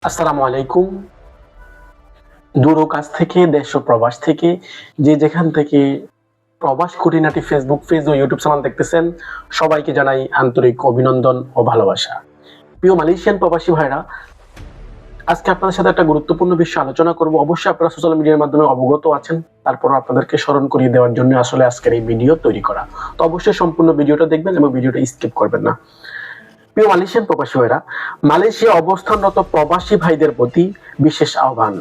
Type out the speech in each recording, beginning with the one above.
আসসালামু আলাইকুম। দূর ও কাছ থেকে, দেশ ও প্রবাস থেকে, যে যেখান থেকে প্রবাস খুঁটিনাটি ফেসবুক পেজ ও ইউটিউব চ্যানেল দেখতেছেন, সবাইকে জানাই আন্তরিক অভিনন্দন ও ভালোবাসা। প্রিয় মালয়েশিয়ান প্রবাসী ভাইরা, আজকে আপনাদের সাথে একটা গুরুত্বপূর্ণ বিষয় আলোচনা করব। অবশ্যই আপনারা সোশ্যাল মিডিয়ার মাধ্যমে অবগত আছেন, তারপরও আপনাদেরকে স্মরণ করিয়ে দেওয়ার জন্য আসলে আজকের এই ভিডিও তৈরি করা। তো অবশ্যই সম্পূর্ণ ভিডিওটা দেখবেন এবং ভিডিওটা স্কিপ করবেন না। প্রিয় মালয়েশিয়ান প্রবাসী ভাইরা, মালয়েশিয়া অবস্থানরত প্রবাসী ভাইদের প্রতি বিশেষ আহ্বান।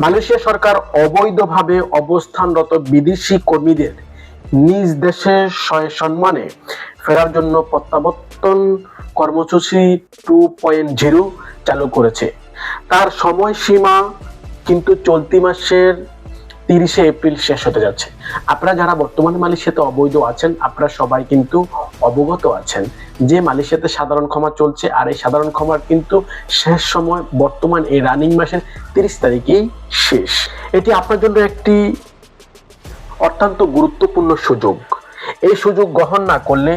মালয়েশিয়া সরকার অবৈধভাবে অবস্থানরত বিদেশি কর্মীদের নিজ দেশে সসম্মানে ফেরার জন্য প্রত্যাবর্তন কর্মসূচি 2.0 চালু করেছে। তার সময়সীমা কিন্তু চলতি মাসের 30শে এপ্রিল শেষ হতে যাচ্ছে। আপনারা যারা বর্তমানে মালয়েশিয়াতে অবৈধ আছেন, আপনারা সবাই কিন্তু অবগত আছেন যে মালয়েশিয়াতে সাধারণ ক্ষমা চলছে, আর এই সাধারণ ক্ষমার কিন্তু শেষ সময় বর্তমান এই রানিং মাসের 30 তারিখেই শেষ। এটি আপনার জন্য একটি অত্যন্ত গুরুত্বপূর্ণ সুযোগ। এই সুযোগ গ্রহণ না করলে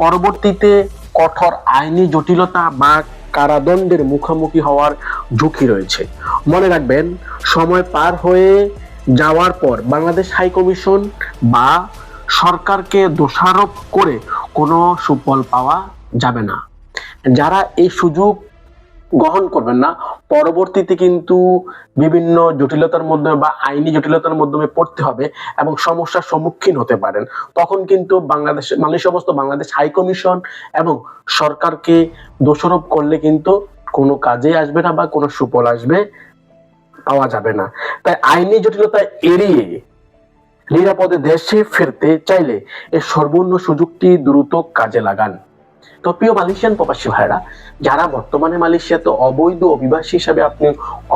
পরবর্তীতে কঠোর আইনি জটিলতা বা কারাদণ্ডের মুখোমুখি হওয়ার ঝুঁকি রয়েছে। মনে রাখবেন, সময় পার হয়ে যাওয়ার পর বাংলাদেশ হাই কমিশন বা সরকারকে দোষারোপ করে কোনো সুফল পাওয়া যাবে না। যারা এই সুযোগ গ্রহণ করবেন না, পরবর্তীতে কিন্তু বিভিন্ন জটিলতার মধ্যে বা আইনি জটিলতার মাধ্যমে পড়তে হবে এবং সমস্যার সম্মুখীন হতে পারেন। তখন কিন্তু মালয়েশিয়া অবস্থা বাংলাদেশ হাই কমিশন এবং সরকারকে দোষারোপ করলে কিন্তু কোনো কাজে আসবে না বা কোনো সুফল আসবে পাওয়া যাবে না। তাই আইনি জটিলতা এড়িয়ে নিরাপদে দেশে ফিরতে চাইলে এই সর্বর্ণ সুযোগটি দ্রুত কাজে লাগান। তো প্রিয় মালয়েশিয়ান প্রবাসী ভাইরা, যারা বর্তমানে মালয়েশিয়াতে অবৈধ অভিবাসী হিসাবে আপনি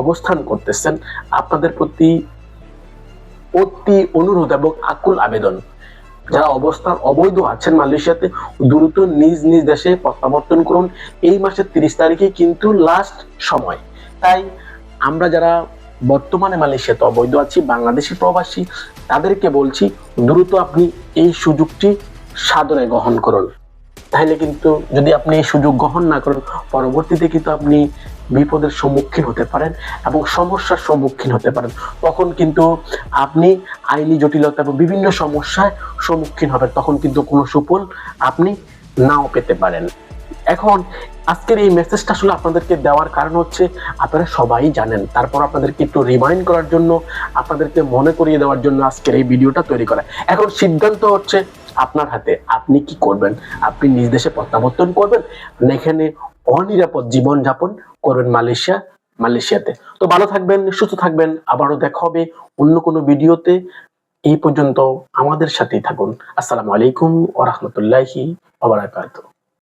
অবস্থান করতেছেন, আপনাদের প্রতি অতি অনুরোধ এবং আকুল আবেদন, যারা অবৈধ আছেন মালয়েশিয়াতে, দ্রুত নিজ নিজ দেশে প্রত্যাবর্তন করুন। এই মাসের 30 তারিখে কিন্তু লাস্ট সময়। তাই আমরা যারা বর্তমানে মালয়েশিয়াতে অবৈধ আছি, বাংলাদেশি প্রবাসী, তাদেরকে বলছি দ্রুত আপনি এই সুযোগটি সাদরে গ্রহণ করুন। তাহলে কিন্তু যদি আপনি এই সুযোগ গ্রহণ না করেন, পরবর্তীতে কিন্তু আপনি বিপদের সম্মুখীন হতে পারেন এবং সমস্যার সম্মুখীন হতে পারেন। তখন কিন্তু আপনি আইনি জটিলতা এবং বিভিন্ন সমস্যার সম্মুখীন হবেন। তখন কিন্তু কোনো সুফল আপনি নাও পেতে পারেন। এখন আজকের এই মেসেজটা আসলে আপনাদেরকে দেওয়ার কারণ হচ্ছে, আপনারা সবাই জানেন, তারপর আপনাদেরকে একটু রিমাইন্ড করার জন্য, আপনাদেরকে মনে করিয়ে দেওয়ার জন্য আজকের এই ভিডিওটা তৈরি করা। এখন সিদ্ধান্ত হচ্ছে আপনার হাতে, আপনি কি করবেন? আপনি নিজ দেশে প্রত্যাবর্তন করবেন না এখানে অনিরাপদ জীবন যাপন করবেন মালয়েশিয়াতে? তো ভালো থাকবেন, সুস্থ থাকবেন। আবারও দেখা হবে অন্য কোনো ভিডিওতে। এই পর্যন্ত আমাদের সাথেই থাকুন। আসসালামু আলাইকুম ওয়া রাহমাতুল্লাহি ওয়া বারাকাতুহু।